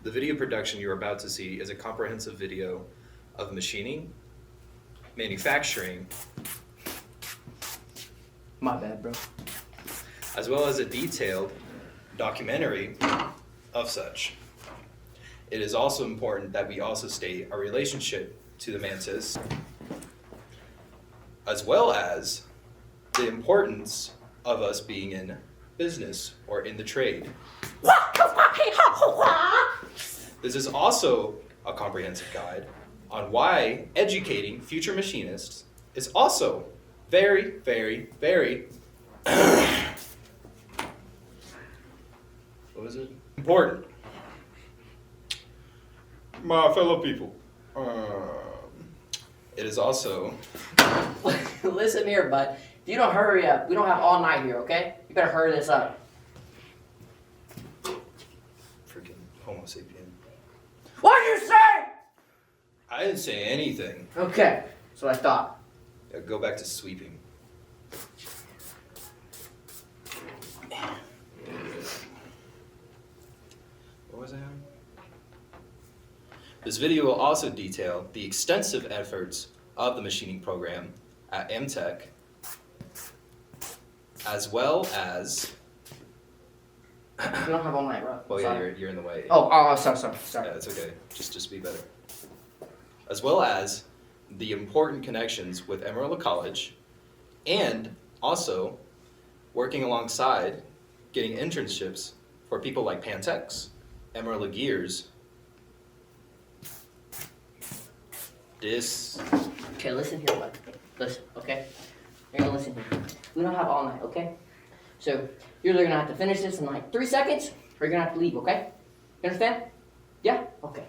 The video production you're about to see is a comprehensive video of machining, manufacturing, My bad, bro. as well as a detailed documentary of such. It is also important that we also state our relationship to the Mantis, as well as the importance of us being in business or in the trade. This is also a comprehensive guide on why educating future machinists is also very, very, very what was it? Important. My fellow people, it is also Listen here, bud. If you don't hurry up, we don't have all night here, okay? You better hurry this up. freaking Homo sapien. What did you say? I didn't say anything. Okay, that's what I thought. Yeah, go back to sweeping. What was I on? This video will also detail the extensive efforts of the machining program at AmTech, as well as. We don't have all night, bro. Well, yeah, you're in the way. Sorry. Yeah, it's okay. Just be better. As well as the important connections with Amarillo College, and also working alongside getting internships for people like Pantex, Amarillo Gears. Okay, listen here, bud. Listen, okay? You're gonna listen here. We don't have all night, okay? So, you're either gonna have to finish this in like 3 seconds, or you're gonna have to leave, okay? You understand? Yeah? Okay.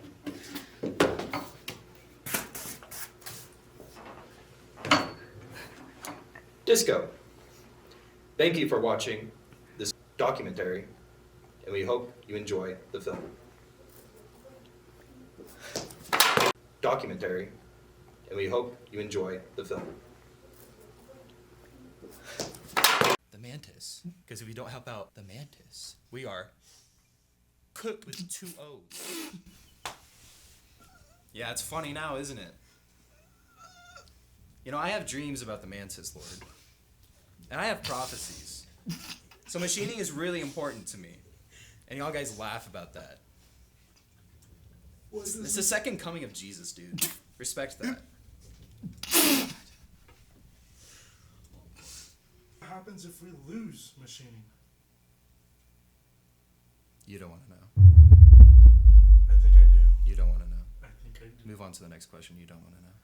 Disco. Thank you for watching this documentary, and we hope you enjoy the film. Documentary, and we hope you enjoy the film. The Mantis, because if we don't help out the Mantis, we are cooked with 2 O's. Yeah, it's funny now, isn't it? You know, I have dreams about the Mantis, Lord. And I have prophecies. So machining is really important to me. And y'all guys laugh about that. It's the second coming of Jesus, dude. Respect that. What happens if we lose machining? You don't want to know. I think I do. You don't want to know. I think I do. Move on to the next question. You don't want to know.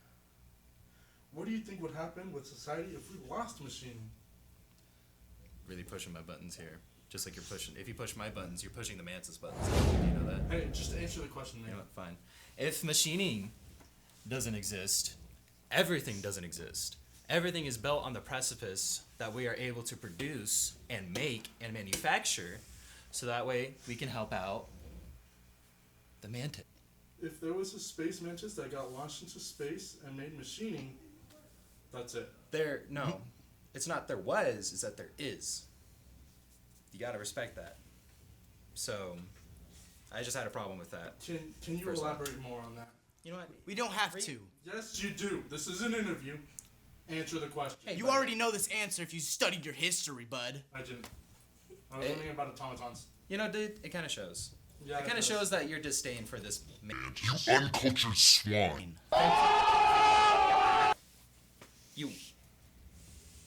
What do you think would happen with society if we lost machining? Really pushing my buttons here. Just like you're pushing. If you push my buttons, you're pushing the Mantis buttons. You know that? Hey, just to answer the question, man. You know what? Fine. If machining doesn't exist, everything doesn't exist. Everything is built on the precipice that we are able to produce and make and manufacture, so that way we can help out the Mantis. If there was a space mantis that got launched into space and made machining, that's it. No. It's not there was, it's that there is. You gotta respect that. So, I just had a problem with that. Can you First elaborate more on that? You know what? We don't have to. Yes, you do. This is an interview. Answer the question. Hey, You already know this answer if you studied your history, bud. I didn't. I was learning about automatons. You know, dude, it kind of shows. Yeah, It kind of does. shows that your disdain for this. You uncultured swine.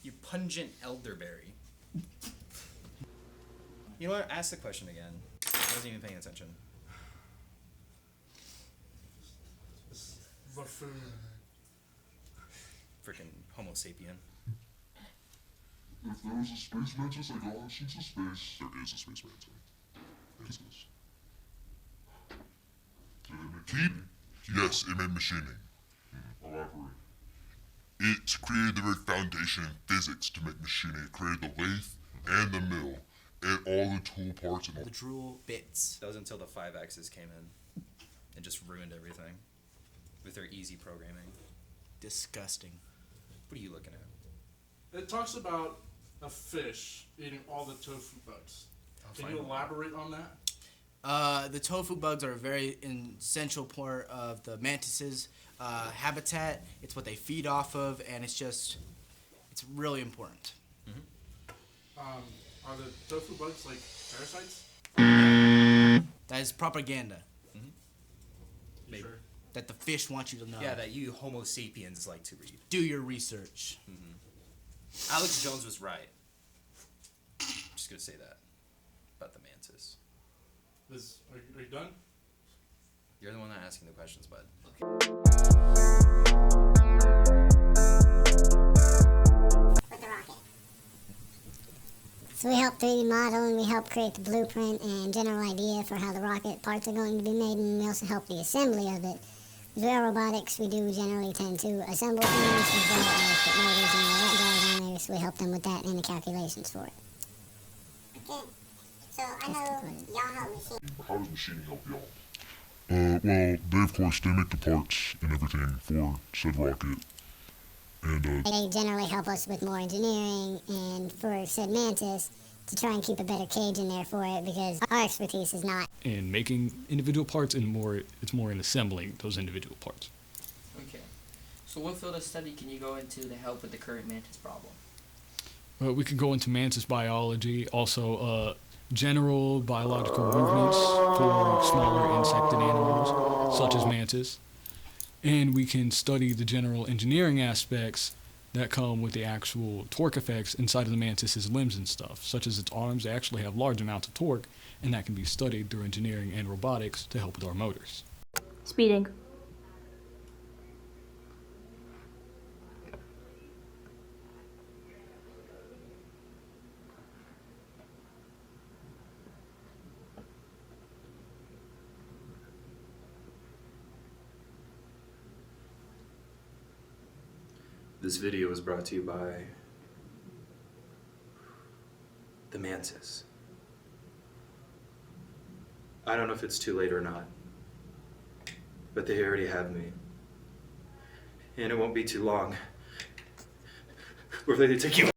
You pungent elderberry. You know what? Ask the question again. I wasn't even paying attention. It's buffoon. Freaking Homo sapien. If there was a space mantis that got launched into space, there is a space mantis. It exists. Did it make machining? Yes, it made machining. Elaborate. It created the very foundation in physics to make machining. It created the lathe and the mill and all the tool parts and all The drool bits. That was until the 5X's came in and just ruined everything with their easy programming. Disgusting. What are you looking at? It talks about a fish eating all the tofu bugs. I'll Can find you one. elaborate on that? The tofu bugs are a very essential part of the mantis's habitat. It's what they feed off of, and it's really important. Are the tofu bugs like parasites? That is propaganda You Maybe. sure? that the fish want you to know. Yeah, that you Homo sapiens like to read. Do your research. Alex Jones was right. Just gonna say that about the mantis. Are you done? You're the one not asking the questions, bud. With the rocket. So we help 3D model and we help create the blueprint and general idea for how the rocket parts are going to be made, and we also help the assembly of it. With rail robotics, we do generally tend to assemble things as well as put motors and all that drive on there, so we help them with that and the calculations for it. Okay. So I know y'all help machine. How does machining help y'all? Well, they of course, they make the parts and everything for said rocket. And, They generally help us with more engineering and for said Mantis to try and keep a better cage in there for it, because our expertise is not in making individual parts, and it's more in assembling those individual parts. Okay. So what field of study can you go into to help with the current mantis problem? We could go into mantis biology, also general biological movements for smaller insected animals, such as mantis. And we can study the general engineering aspects that come with the actual torque effects inside of the mantis's limbs and stuff, such as its arms. They actually have large amounts of torque, and that can be studied through engineering and robotics to help with our motors. Speeding. This video was brought to you by the mantis. I don't know if it's too late or not, but they already have me. And it won't be too long before they take you.